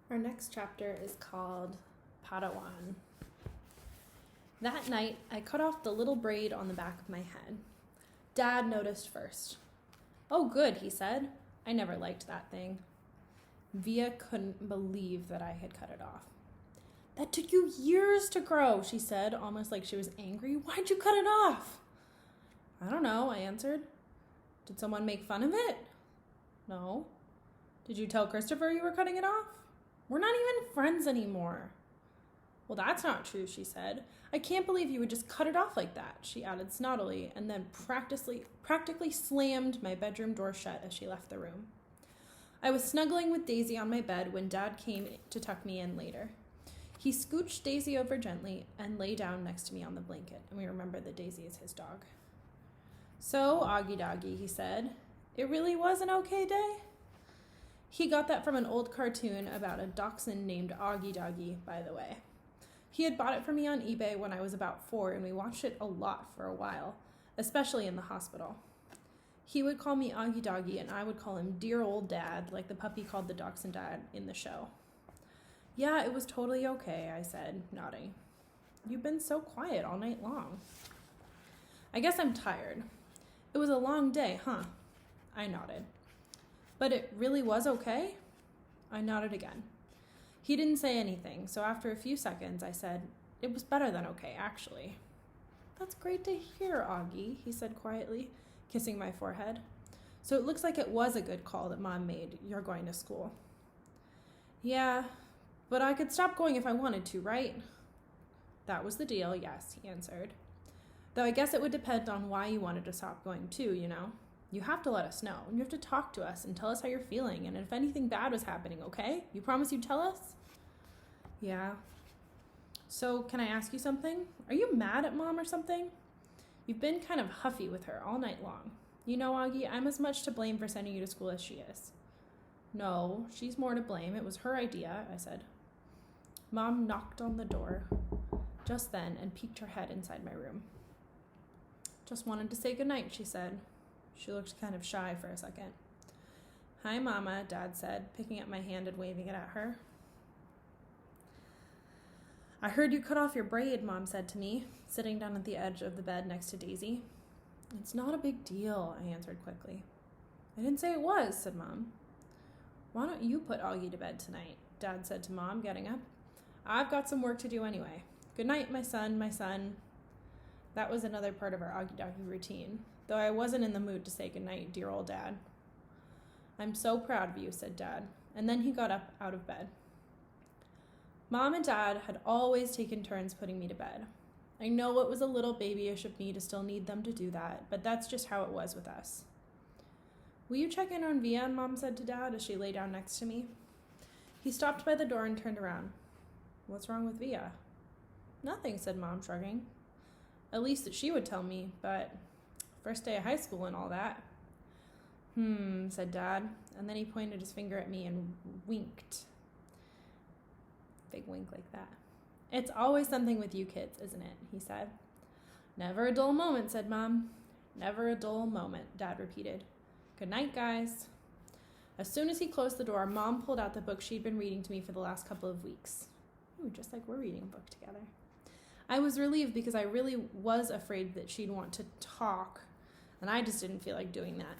Our next chapter is called Padawan. That night, I cut off the little braid on the back of my head. Dad noticed first. "Oh, good," he said. I never liked that thing. Via couldn't believe that I had cut it off. "That took you years to grow," she said, almost like she was angry. "Why'd you cut it off?" "I don't know," I answered. "Did someone make fun of it?" "No." "Did you tell Christopher you were cutting it off?" "We're not even friends anymore." "Well, that's not true," she said. "I can't believe you would just cut it off like that," she added snottily, and then practically slammed my bedroom door shut as she left the room. I was snuggling with Daisy on my bed when Dad came to tuck me in later. He scooched Daisy over gently and lay down next to me on the blanket, and we remembered that Daisy is his dog. "So, Augie Doggy," he said, "it really was an okay day?" He got that from an old cartoon about a dachshund named Augie Doggy, by the way. He had bought it for me on eBay when I was about 4, and we watched it a lot for a while, especially in the hospital. He would call me Augie Doggy, and I would call him Dear Old Dad, like the puppy called the dachshund Dad in the show. "Yeah, it was totally okay," I said, nodding. "You've been so quiet all night long." "I guess I'm tired. It was a long day, huh?" I nodded. "But it really was okay?" I nodded again. He didn't say anything, so after a few seconds, I said, "It was better than okay, actually." "That's great to hear, Augie," he said quietly, kissing my forehead. "So it looks like it was a good call that Mom made. You're going to school." "Yeah, but I could stop going if I wanted to, right?" "That was the deal, yes," he answered. "Though I guess it would depend on why you wanted to stop going too, you know? You have to let us know, and you have to talk to us and tell us how you're feeling, and if anything bad was happening, okay? You promise you'd tell us?" "Yeah." "So, can I ask you something? Are you mad at Mom or something? You've been kind of huffy with her all night long. You know, Augie, I'm as much to blame for sending you to school as she is." "No, she's more to blame. It was her idea," I said. Mom knocked on the door just then and peeked her head inside my room. "Just wanted to say goodnight," she said. She looked kind of shy for a second. "Hi, Mama," Dad said, picking up my hand and waving it at her. "I heard you cut off your braid," Mom said to me, sitting down at the edge of the bed next to Daisy. "It's not a big deal," I answered quickly. "I didn't say it was," said Mom. "Why don't you put Augie to bed tonight?" Dad said to Mom, getting up. "I've got some work to do anyway. Good night, my son, my son." That was another part of our Augie Doggy routine, though I wasn't in the mood to say goodnight, dear old Dad. "I'm so proud of you," said Dad, and then he got up out of bed. Mom and Dad had always taken turns putting me to bed. I know it was a little babyish of me to still need them to do that, but that's just how it was with us. "Will you check in on Via?" Mom said to Dad as she lay down next to me. He stopped by the door and turned around. "What's wrong with Via?" "Nothing," said Mom, shrugging. "At least that she would tell me, but first day of high school and all that." Said Dad, and then he pointed his finger at me and winked. Big wink like that. "It's always something with you kids, isn't it?" he said. "Never a dull moment," said Mom. "Never a dull moment," Dad repeated. "Good night, guys." As soon as he closed the door, Mom pulled out the book she'd been reading to me for the last couple of weeks. Ooh, just like we're reading a book together. I was relieved because I really was afraid that she'd want to talk, and I just didn't feel like doing that.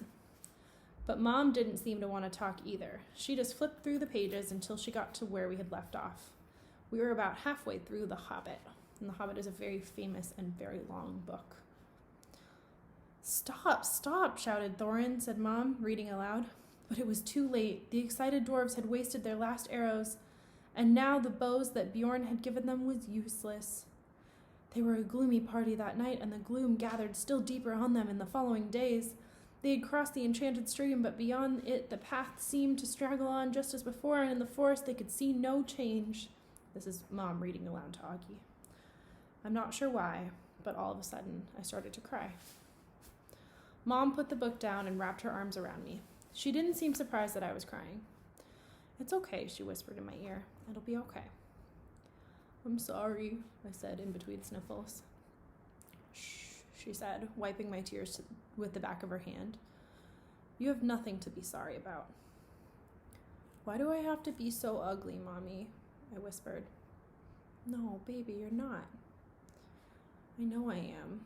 But Mom didn't seem to want to talk either. She just flipped through the pages until she got to where we had left off. We were about halfway through The Hobbit, and The Hobbit is a very famous and very long book. "Stop, stop," shouted Thorin, said Mom, reading aloud. But it was too late. The excited dwarves had wasted their last arrows, and now the bows that Bjorn had given them was useless. They were a gloomy party that night, and the gloom gathered still deeper on them in the following days. They had crossed the enchanted stream, but beyond it the path seemed to straggle on just as before, and in the forest they could see no change. This is Mom reading aloud to Augie. I'm not sure why, but all of a sudden I started to cry. Mom put the book down and wrapped her arms around me. She didn't seem surprised that I was crying. "It's okay," she whispered in my ear. "It'll be okay." "I'm sorry," I said in between sniffles. "Shh," she said, wiping my tears with the back of her hand. "You have nothing to be sorry about." Why do I have to be so ugly, Mommy? I whispered. No, baby, you're not. I know I am.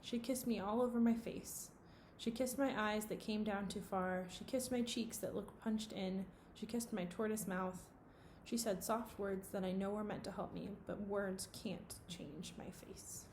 She kissed me all over my face. She kissed my eyes that came down too far. She kissed my cheeks that looked punched in. She kissed my tortoise mouth. She said soft words that I know were meant to help me, but words can't change my face.